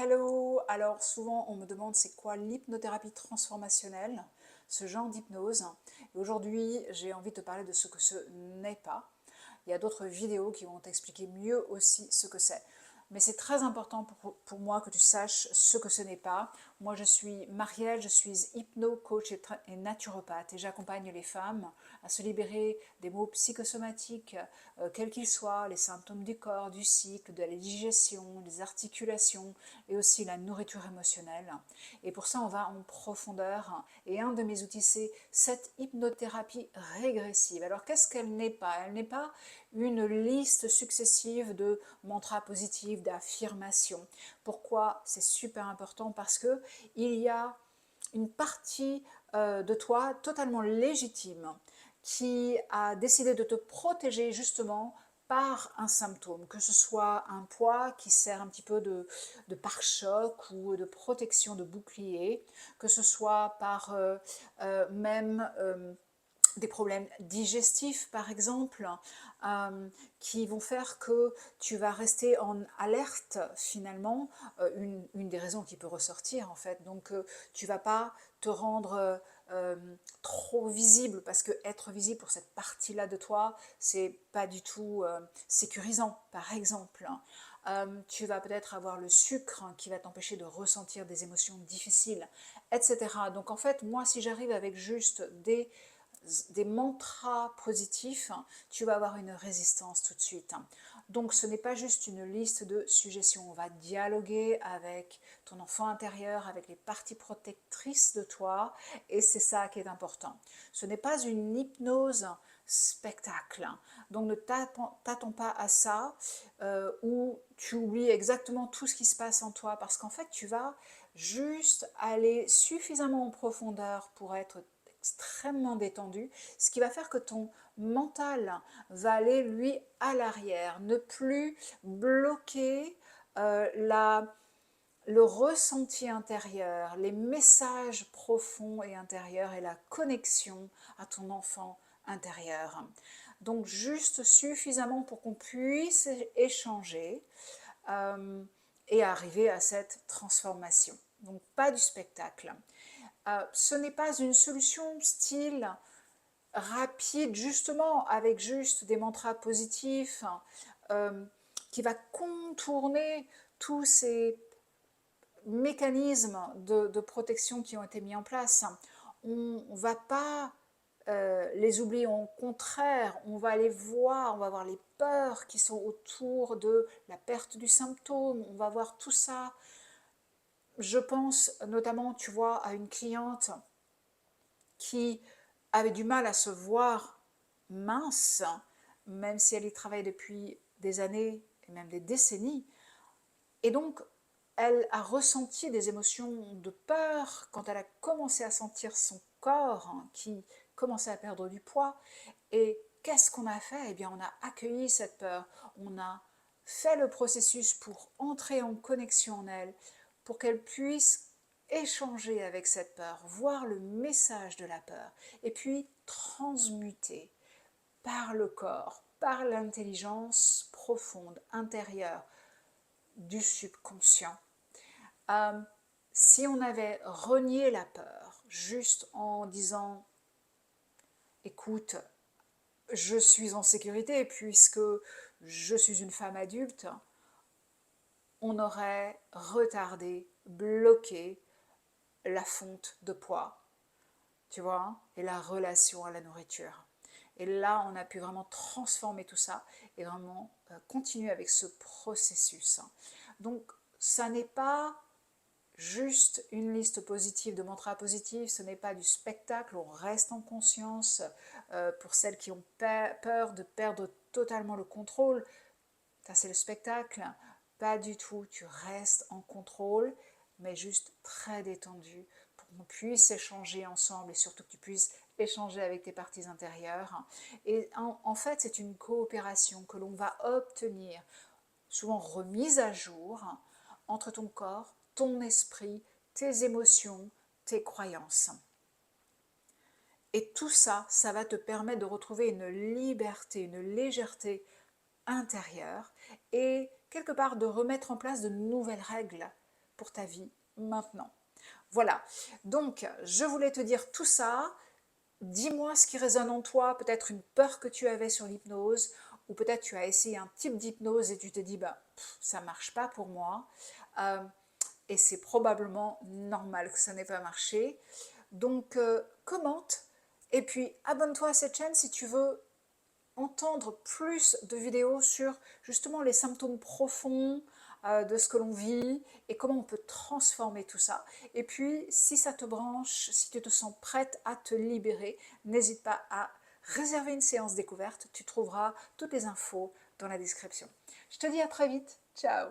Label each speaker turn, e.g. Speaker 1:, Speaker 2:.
Speaker 1: Hello! Alors souvent on me demande c'est quoi l'hypnothérapie transformationnelle, ce genre d'hypnose. Et aujourd'hui j'ai envie de te parler de ce que ce n'est pas. Il y a d'autres vidéos qui vont t'expliquer mieux aussi ce que c'est. Mais c'est très important pour moi que tu saches ce que ce n'est pas. Moi je suis Marielle, je suis hypno-coach et naturopathe et j'accompagne les femmes à se libérer des maux psychosomatiques, quels qu'ils soient, les symptômes du corps, du cycle, de la digestion, des articulations et aussi la nourriture émotionnelle. Et pour ça on va en profondeur et un de mes outils c'est cette hypnothérapie régressive. Alors qu'est-ce qu'elle n'est pas? Elle n'est pas une liste successive de mantras positifs, d'affirmations. Pourquoi c'est super important? Parce que il y a une partie de toi totalement légitime qui a décidé de te protéger justement par un symptôme, que ce soit un poids qui sert un petit peu de pare-choc ou de protection de bouclier, que ce soit par même des problèmes digestifs par exemple, qui vont faire que tu vas rester en alerte finalement, une des raisons qui peut ressortir en fait, donc tu vas pas te rendre trop visible, parce que être visible pour cette partie là de toi c'est pas du tout sécurisant par exemple. Tu vas peut-être avoir le sucre qui va t'empêcher de ressentir des émotions difficiles, etc. Donc en fait moi si j'arrive avec juste des mantras positifs, tu vas avoir une résistance tout de suite. Donc ce n'est pas juste une liste de suggestions, on va dialoguer avec ton enfant intérieur, avec les parties protectrices de toi, et c'est ça qui est important. Ce n'est pas une hypnose spectacle, donc ne t'attends pas à ça, où tu oublies exactement tout ce qui se passe en toi, parce qu'en fait tu vas juste aller suffisamment en profondeur pour être extrêmement détendu, ce qui va faire que ton mental va aller lui à l'arrière, ne plus bloquer le ressenti intérieur, les messages profonds et intérieurs et la connexion à ton enfant intérieur. Donc juste suffisamment pour qu'on puisse échanger et arriver à cette transformation. Donc pas du spectacle. Ce n'est pas une solution style rapide, justement, avec juste des mantras positifs, qui va contourner tous ces mécanismes de protection qui ont été mis en place. On ne va pas les oublier, au contraire, on va les voir, on va voir les peurs qui sont autour de la perte du symptôme, on va voir tout ça. Je pense notamment, tu vois, à une cliente qui avait du mal à se voir mince, même si elle y travaille depuis des années et même des décennies. Et donc, elle a ressenti des émotions de peur quand elle a commencé à sentir son corps qui commençait à perdre du poids. Et qu'est-ce qu'on a fait? Eh bien, on a accueilli cette peur, on a fait le processus pour entrer en connexion en elle, pour qu'elle puisse échanger avec cette peur, voir le message de la peur, et puis transmuter par le corps, par l'intelligence profonde, intérieure, du subconscient. Euh, si on avait renié la peur, juste en disant écoute, je suis en sécurité puisque je suis une femme adulte, on aurait retardé, bloqué la fonte de poids, tu vois, et la relation à la nourriture. Et là, on a pu vraiment transformer tout ça et vraiment continuer avec ce processus. Donc, ça n'est pas juste une liste positive de mantras positifs, ce n'est pas du spectacle, on reste en conscience. Pour celles qui ont peur de perdre totalement le contrôle, ça c'est le spectacle, pas du tout, tu restes en contrôle, mais juste très détendu, pour qu'on puisse échanger ensemble et surtout que tu puisses échanger avec tes parties intérieures. Et en fait, c'est une coopération que l'on va obtenir, souvent remise à jour, entre ton corps, ton esprit, tes émotions, tes croyances. Et tout ça, ça va te permettre de retrouver une liberté, une légèreté intérieure et quelque part de remettre en place de nouvelles règles pour ta vie maintenant. Voilà, donc je voulais te dire tout ça. Dis-moi ce qui résonne en toi, peut-être une peur que tu avais sur l'hypnose, ou peut-être tu as essayé un type d'hypnose et tu te dis bah, ça marche pas pour moi. Et c'est probablement normal que ça n'ait pas marché. Donc commente et puis abonne-toi à cette chaîne si tu veux entendre plus de vidéos sur justement les symptômes profonds de ce que l'on vit et comment on peut transformer tout ça. Et puis si ça te branche, si tu te sens prête à te libérer, n'hésite pas à réserver une séance découverte. Tu trouveras toutes les infos dans la description. Je te dis à très vite. Ciao!